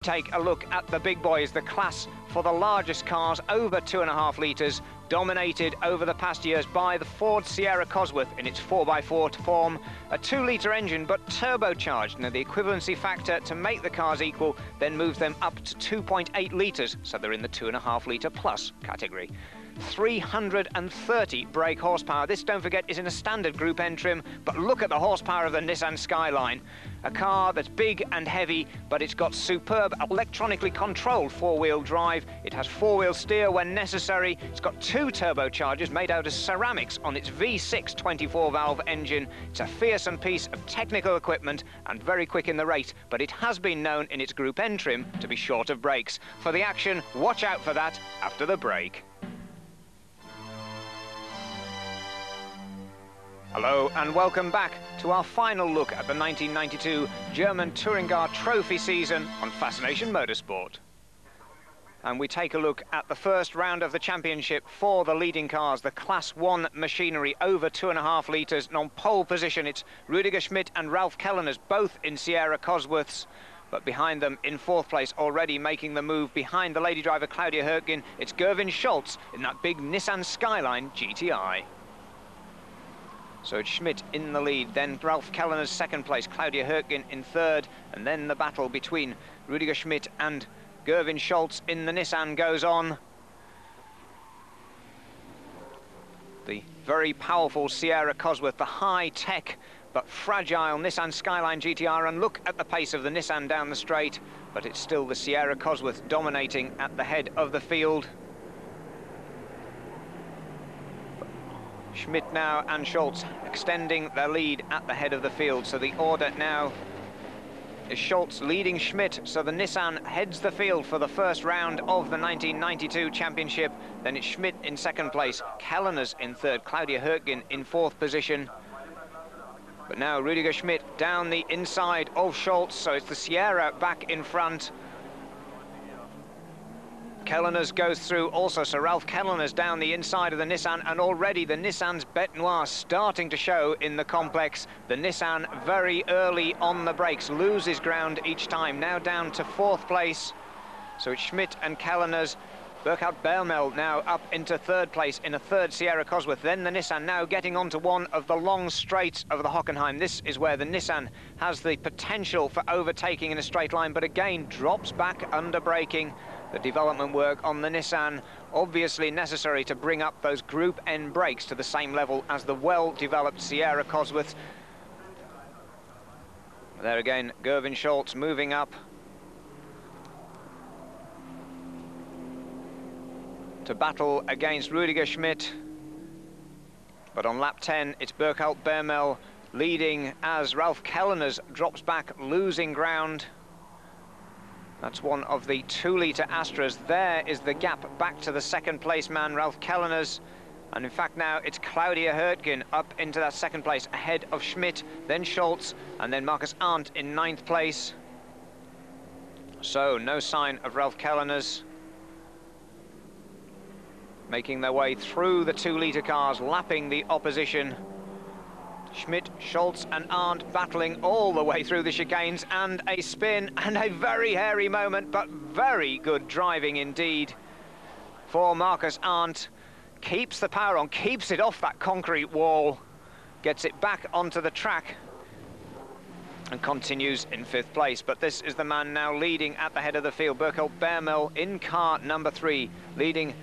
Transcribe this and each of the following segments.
take a look at the big boys, the class for the largest cars over 2.5 litres, dominated over the past years by the Ford Sierra Cosworth in its 4x4 form, a 2-litre engine but turbocharged. Now the equivalency factor to make the cars equal then moves them up to 2.8 litres, so they're in the 2.5 litre plus category. 330 brake horsepower. This, don't forget, is in a standard Group N trim, but look at the horsepower of the Nissan Skyline. A car that's big and heavy, but it's got superb electronically controlled 4-wheel drive. It has 4-wheel steer when necessary. It's got 2 turbochargers made out of ceramics on its V6 24-valve engine. It's a fearsome piece of technical equipment and very quick in the race, but it has been known in its Group N trim to be short of brakes. For the action, watch out for that after the break. Hello and welcome back to our final look at the 1992 German Touring Car Trophy season on Fascination Motorsport. And we take a look at the first round of the championship for the leading cars, the Class 1 machinery over 2.5 litres, and on pole position it's Rüdiger Schmidt and Ralf Kellerner's, both in Sierra Cosworths. But behind them, in 4th place, already making the move behind the lady driver Claudia Hürtgen, it's Gerwin Scholz in that big Nissan Skyline GTI. So it's Schmidt in the lead, then Ralf Kellerner's 2nd place, Claudia Hürtgen in 3rd, and then the battle between Rüdiger Schmidt and Gerwin Scholz in the Nissan goes on. The very powerful Sierra Cosworth, the high-tech but fragile Nissan Skyline GTR, and look at the pace of the Nissan down the straight, but it's still the Sierra Cosworth dominating at the head of the field. Schmidt now and Scholz extending their lead at the head of the field. So the order now is Scholz leading Schmidt. So the Nissan heads the field for the first round of the 1992 championship. Then it's Schmidt in 2nd place, Kellerner's in 3rd, Claudia Hürtgen in 4th position. But now Rüdiger Schmidt down the inside of Scholz. So it's the Sierra back in front. Kellerner's goes through also, so Ralf Kellerner's down the inside of the Nissan, and already the Nissan's bête noire starting to show in the complex. The Nissan very early on the brakes, loses ground each time, now down to 4th place. So it's Schmidt and Kellerner's. Burkhard Bermel now up into 3rd place in a 3rd Sierra Cosworth. Then the Nissan now getting onto one of the long straights of the Hockenheim. This is where the Nissan has the potential for overtaking in a straight line, but again drops back under braking. The development work on the Nissan obviously necessary to bring up those Group N brakes to the same level as the well-developed Sierra Cosworth. There again, Gerwin Scholz moving up to battle against Rüdiger Schmidt. But on lap 10, it's Burkhard Bermel leading as Ralf Kellerner's drops back, losing ground. That's one of the 2-litre Astras. There is the gap back to the 2nd place man, Ralf Kellerner's. And in fact now it's Claudia Hürtgen up into that 2nd place ahead of Schmidt, then Scholz, and then Markus Arndt in 9th place. So no sign of Ralf Kellerner's. Making their way through the 2-litre cars, lapping the opposition. Schmidt, Scholz and Arndt battling all the way through the chicanes, and a spin and a very hairy moment, but very good driving indeed for Markus Arndt. Keeps the power on, keeps it off that concrete wall, gets it back onto the track and continues in 5th place. But this is the man now leading at the head of the field, Burkhard Bermel in car number 3, leading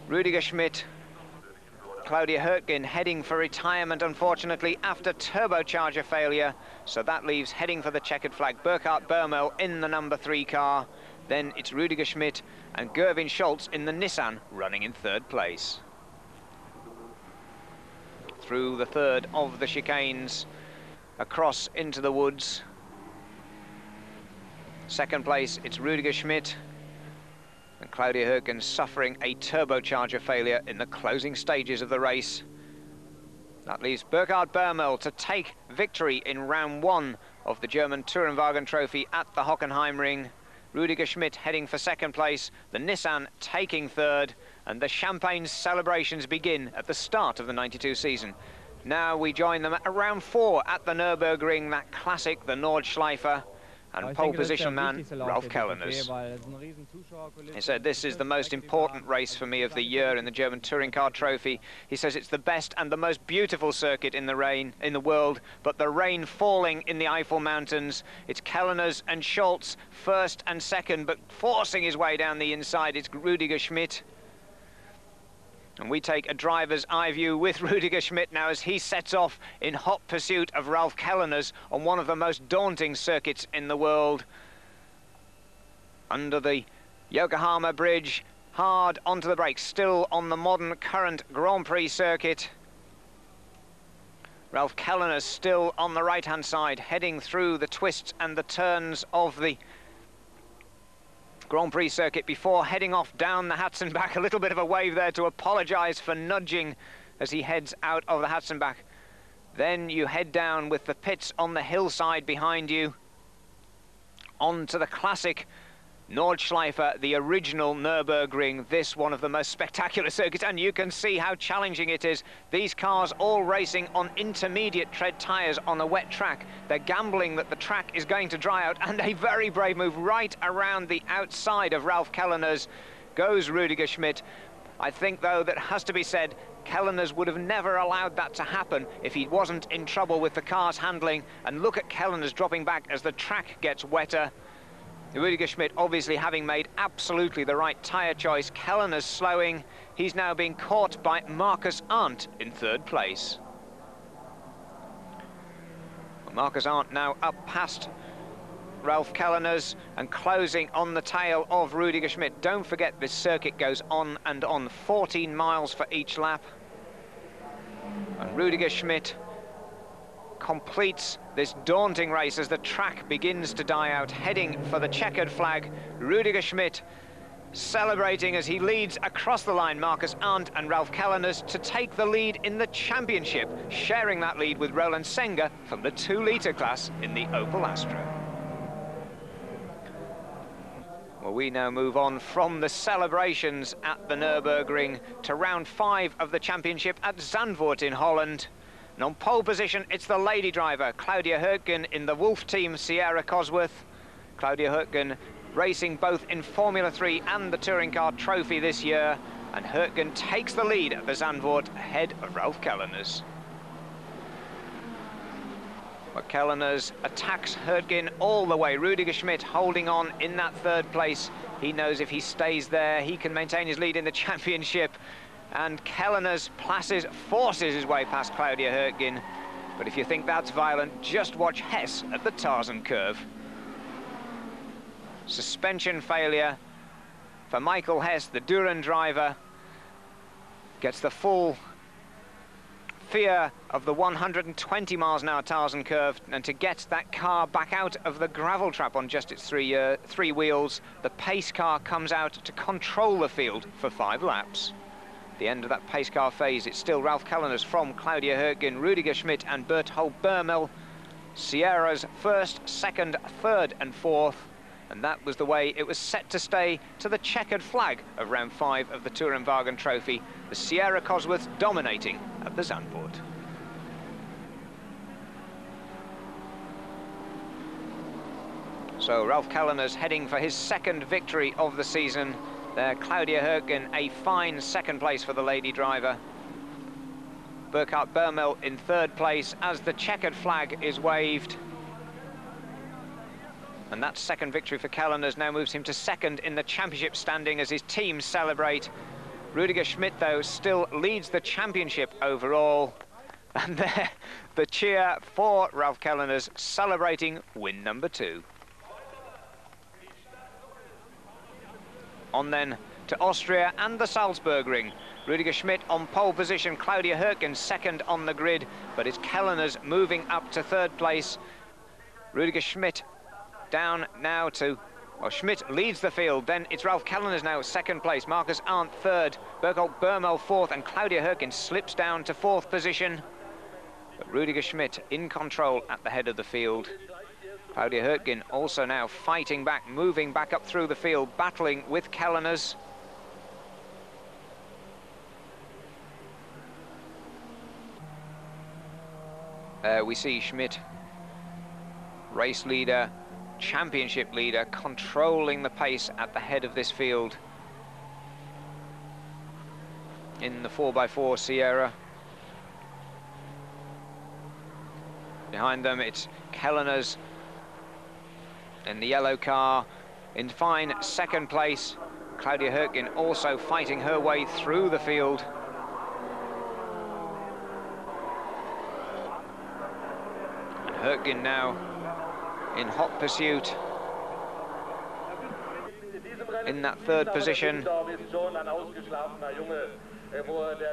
Rüdiger Schmidt. Claudia Hürtgen heading for retirement, unfortunately, after turbocharger failure. So that leaves heading for the checkered flag Burkhard Bermel in the number 3 car. Then it's Rüdiger Schmidt and Gerwin Scholz in the Nissan running in 3rd place. Through the 3rd of the chicanes, across into the woods. 2nd place, it's Rüdiger Schmidt. And Claudia Hürtgen suffering a turbocharger failure in the closing stages of the race. That leaves Burkhard Bermel to take victory in round 1 of the German Tourenwagen Trophy at the Hockenheim Ring. Rüdiger Schmidt heading for 2nd place, the Nissan taking 3rd, and the champagne celebrations begin at the start of the 92 season. Now we join them at round 4 at the Nurburgring, that classic, the Nordschleife. and pole position man Ralf Kellernes. He said, "This is the most important race for me of the year in the German Touring Car Trophy." He says it's the best and the most beautiful circuit in the world, but the rain falling in the Eifel Mountains. It's Kellernes and Scholz first and second, but forcing his way down the inside, it's Rüdiger Schmidt. And we take a driver's eye view with Rüdiger Schmidt now as he sets off in hot pursuit of Ralf Kellernes on one of the most daunting circuits in the world. Under the Yokohama Bridge, hard onto the brakes, still on the modern current Grand Prix circuit. Ralf Kellernes still on the right-hand side, heading through the twists and the turns of the Grand Prix circuit before heading off down the Hatzenbach. A little bit of a wave there to apologise for nudging as he heads out of the Hatzenbach. Then you head down with the pits on the hillside behind you onto the classic Nordschleife, the original Nurburgring, this one of the most spectacular circuits, and you can see how challenging it is. These cars all racing on intermediate tread tyres on a wet track. They're gambling that the track is going to dry out, and a very brave move right around the outside of Ralf Kellernes goes Rüdiger Schmidt. I think, though, that has to be said, Kellernes would have never allowed that to happen if he wasn't in trouble with the car's handling. And look at Kellernes dropping back as the track gets wetter. Rüdiger Schmidt obviously having made absolutely the right tyre choice. Kellernes slowing. He's now being caught by Markus Arndt in third place. Well, Markus Arndt now up past Ralf Kellernes and closing on the tail of Rüdiger Schmidt. Don't forget, this circuit goes on and on, 14 miles for each lap. And Rüdiger Schmidt completes this daunting race as the track begins to die out, heading for the checkered flag. Rüdiger Schmidt celebrating as he leads across the line Markus Arndt and Ralf Kellernes to take the lead in the championship, sharing that lead with Roland Senga from the 2-litre class in the Opel Astra. Well, we now move on from the celebrations at the Nurburgring to round 5 of the championship at Zandvoort in Holland. And on pole position, it's the lady driver, Claudia Hürtgen, in the Wolf team, Sierra Cosworth. Claudia Hürtgen racing both in Formula 3 and the Touring Car Trophy this year. And Hürtgen takes the lead at the Zandvoort ahead of Ralf Kellernes. But Kellernes attacks Hürtgen all the way. Rüdiger Schmidt holding on in that third place. He knows if he stays there, he can maintain his lead in the championship. And Kellernes forces his way past Claudia Hürtgen. But if you think that's violent, just watch Hess at the Tarzan curve. Suspension failure for Michael Hess, the Düren driver. Gets the full fear of the 120 miles an hour Tarzan curve, and to get that car back out of the gravel trap on just its three wheels, the pace car comes out to control the field for 5 laps. The end of that pace car phase, it's still Ralf Kellernes from Claudia Hürtgen, Rüdiger Schmidt and Berthold Börmel. Sierra's first, second, third and fourth. And that was the way it was set to stay to the checkered flag of round 5 of the Tourenwagen Trophy. The Sierra Cosworth dominating at the Zandvoort. So Ralf Kellernes heading for his second victory of the season. There, Claudia Hürtgen, a fine second place for the lady driver. Burkhard Börmel in third place as the checkered flag is waved. And that second victory for Kellernes now moves him to second in the championship standing as his team celebrate. Rüdiger Schmidt, though, still leads the championship overall. And there, the cheer for Ralf Kellernes, celebrating win number 2. On then to Austria and the Salzburgring. Rüdiger Schmidt on pole position, Claudia Hürtgen second on the grid, but it's Kellernes moving up to third place. Rüdiger Schmidt down now to, well, Schmidt leads the field, then it's Ralf Kellernes now second place, Markus Arndt third, Berthold Börmel fourth, and Claudia Hürtgen slips down to fourth position. But Rüdiger Schmidt in control at the head of the field. Claudia Hürtgen also now fighting back, moving back up through the field, battling with Kellernes. There we see Schmidt, race leader, championship leader, controlling the pace at the head of this field in the 4x4 Sierra. Behind them, it's Kellener's in the yellow car in fine second place. Claudia Hürtgen also fighting her way through the field. And Hürtgen now in hot pursuit in that third position.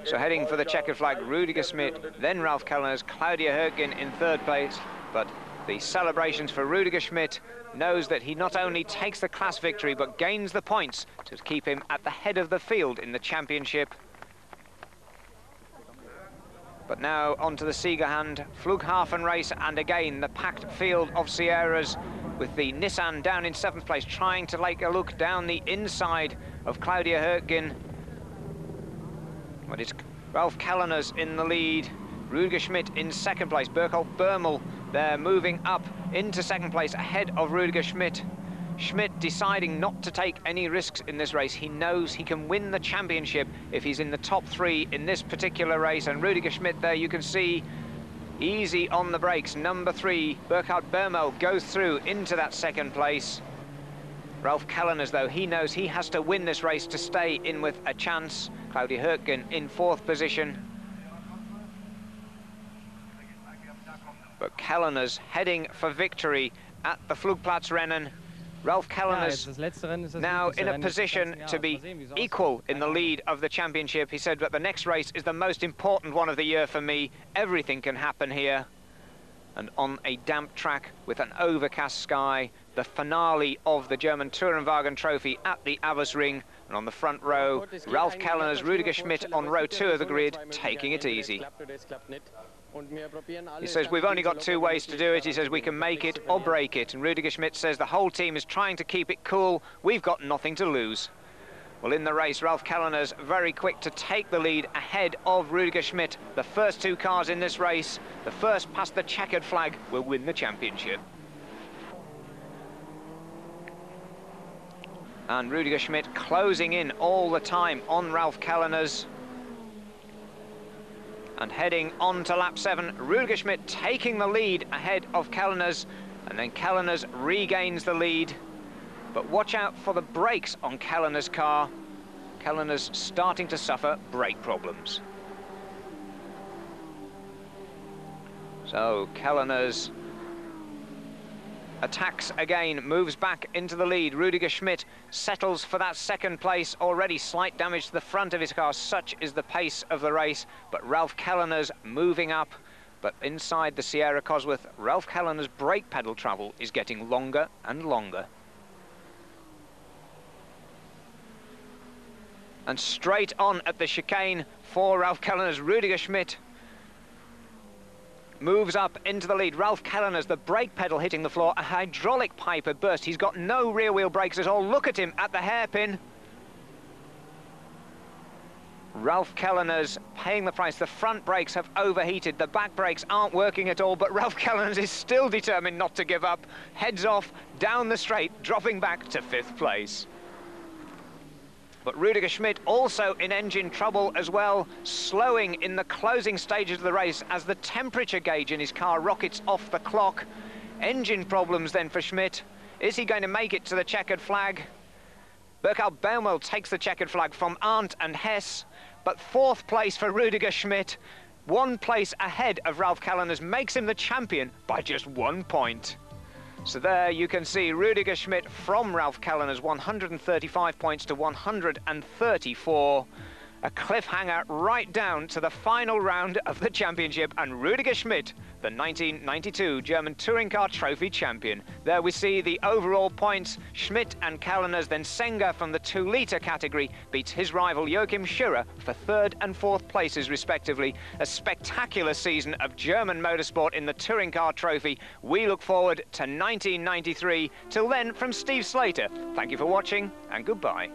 So heading for the checkered flag, Rüdiger Schmidt, then Ralf Kellener's Claudia Hürtgen in third place. But the celebrations for Rüdiger Schmidt knows that he not only takes the class victory but gains the points to keep him at the head of the field in the championship. But now onto the Siegerhand Flughafen race, and again the packed field of Sierras, with the Nissan down in 7th place, trying to take a look down the inside of Claudia Hürtgen. But it's Ralf Kellener's in the lead, Rüdiger Schmidt in 2nd place, Berkholt Bärmel there moving up into 2nd place ahead of Rüdiger Schmidt. Schmidt deciding not to take any risks in this race. He knows he can win the championship if he's in the top 3 in this particular race. And Rüdiger Schmidt there, you can see, easy on the brakes. Number 3, Berkholt Bärmel, goes through into that 2nd place. Ralf Kellener's, though, he knows he has to win this race to stay in with a chance. Claudia Hürtgen in 4th position. But Kellener's heading for victory at the Flugplatz Rennen. Ralf Kellener's now in a position to be equal in the lead of the championship. He said that the next race is the most important one of the year for me. Everything can happen here. And on a damp track with an overcast sky, the finale of the German Tourenwagen Trophy at the AVUS Ring. And on the front row, Ralf Kellener's Rüdiger Schmidt on row 2 of the grid, taking it easy. He says, we've only got 2 ways to do it. He says, we can make it or break it. And Rüdiger Schmidt says, the whole team is trying to keep it cool. We've got nothing to lose. Well, in the race, Ralf Kellener's very quick to take the lead ahead of Rüdiger Schmidt. The first 2 cars in this race, the first past the checkered flag, will win the championship. And Rüdiger Schmidt closing in all the time on Ralf Kellener's. And heading on to lap 7, Rüdiger Schmidt taking the lead ahead of Kellener's, and then Kellener's regains the lead. But watch out for the brakes on Kellener's car. Kellener's starting to suffer brake problems. So Kellener's attacks again, moves back into the lead. Rüdiger Schmidt settles for that 2nd place. Already slight damage to the front of his car, such is the pace of the race. But Ralf Kellener's moving up. But inside the Sierra Cosworth, Ralf Kellener's brake pedal travel is getting longer and longer. And straight on at the chicane for Ralf Kellener's Rüdiger Schmidt moves up into the lead. Ralf Kellener's, the brake pedal hitting the floor. A hydraulic pipe had burst. He's got no rear wheel brakes at all. Look at him at the hairpin. Ralf Kellener's paying the price. The front brakes have overheated. The back brakes aren't working at all, but Ralf Kellener's is still determined not to give up. Heads off down the straight, dropping back to 5th place. But Rüdiger Schmidt also in engine trouble as well, slowing in the closing stages of the race as the temperature gauge in his car rockets off the clock. Engine problems then for Schmidt. Is he going to make it to the checkered flag? Berkholt Bärmel takes the checkered flag from Arndt and Hess, but 4th place for Rüdiger Schmidt. 1 place ahead of Ralf Kellener's, makes him the champion by just 1 point. So there you can see Rüdiger Schmidt from Ralf Kellener's 135 points to 134. A cliffhanger right down to the final round of the championship, and Rüdiger Schmidt, the 1992 German Touring Car Trophy champion. There we see the overall points. Schmidt and Kellener's, then Senga from the 2-litre category beats his rival Joachim Schürer for 3rd and 4th places respectively. A spectacular season of German motorsport in the Touring Car Trophy. We look forward to 1993. Till then, from Steve Slater, thank you for watching and goodbye.